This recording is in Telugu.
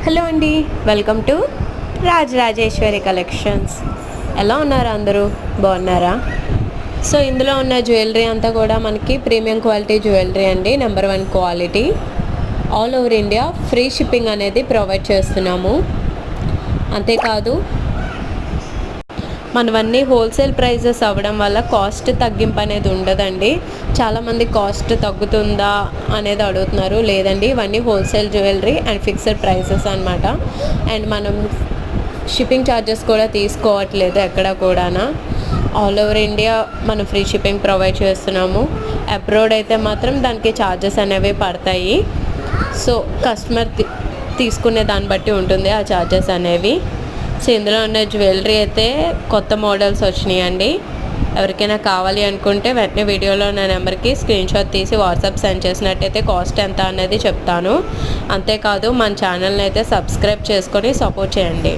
హలో అండి, వెల్కమ్ టు రాజరాజేశ్వరి కలెక్షన్స్. ఎలా ఉన్నారు అందరూ? బాగున్నారా? సో ఇందులో ఉన్న జ్యువెలరీ అంతా కూడా మనకి ప్రీమియం క్వాలిటీ జ్యువెలరీ అండి. Number 1 quality. All over India free shipping అనేది ప్రొవైడ్ చేస్తున్నాము. అంతేకాదు మనవన్నీ హోల్సేల్ ప్రైజెస్ అవ్వడం వల్ల కాస్ట్ తగ్గింపు అనేది ఉండదండి. చాలామంది కాస్ట్ తగ్గుతుందా అనేది అడుగుతున్నారు. లేదండి, ఇవన్నీ wholesale jewellery and fixed prices అనమాట. అండ్ మనం షిప్పింగ్ ఛార్జెస్ కూడా తీసుకోవట్లేదు ఎక్కడ కూడా. ఆల్ ఓవర్ ఇండియా మనం ఫ్రీ షిప్పింగ్ ప్రొవైడ్ చేస్తున్నాము. అబ్రాడ్ అయితే మాత్రం దానికి ఛార్జెస్ అనేవి పడతాయి. సో కస్టమర్ తీసుకునే దాన్ని బట్టి ఉంటుంది ఆ ఛార్జెస్ అనేవి. సో ఇందులో ఉన్న జ్యువెలరీ అయితే కొత్త మోడల్స్ వచ్చినాయండి. ఎవరికైనా కావాలి అనుకుంటే వెంటనే వీడియోలో నా నెంబర్కి స్క్రీన్ షాట్ తీసి వాట్సాప్ సెండ్ చేసినట్టయితే కాస్ట్ ఎంత అనేది చెప్తాను. అంతేకాదు మన ఛానల్ని అయితే సబ్స్క్రైబ్ చేసుకొని సపోర్ట్ చేయండి.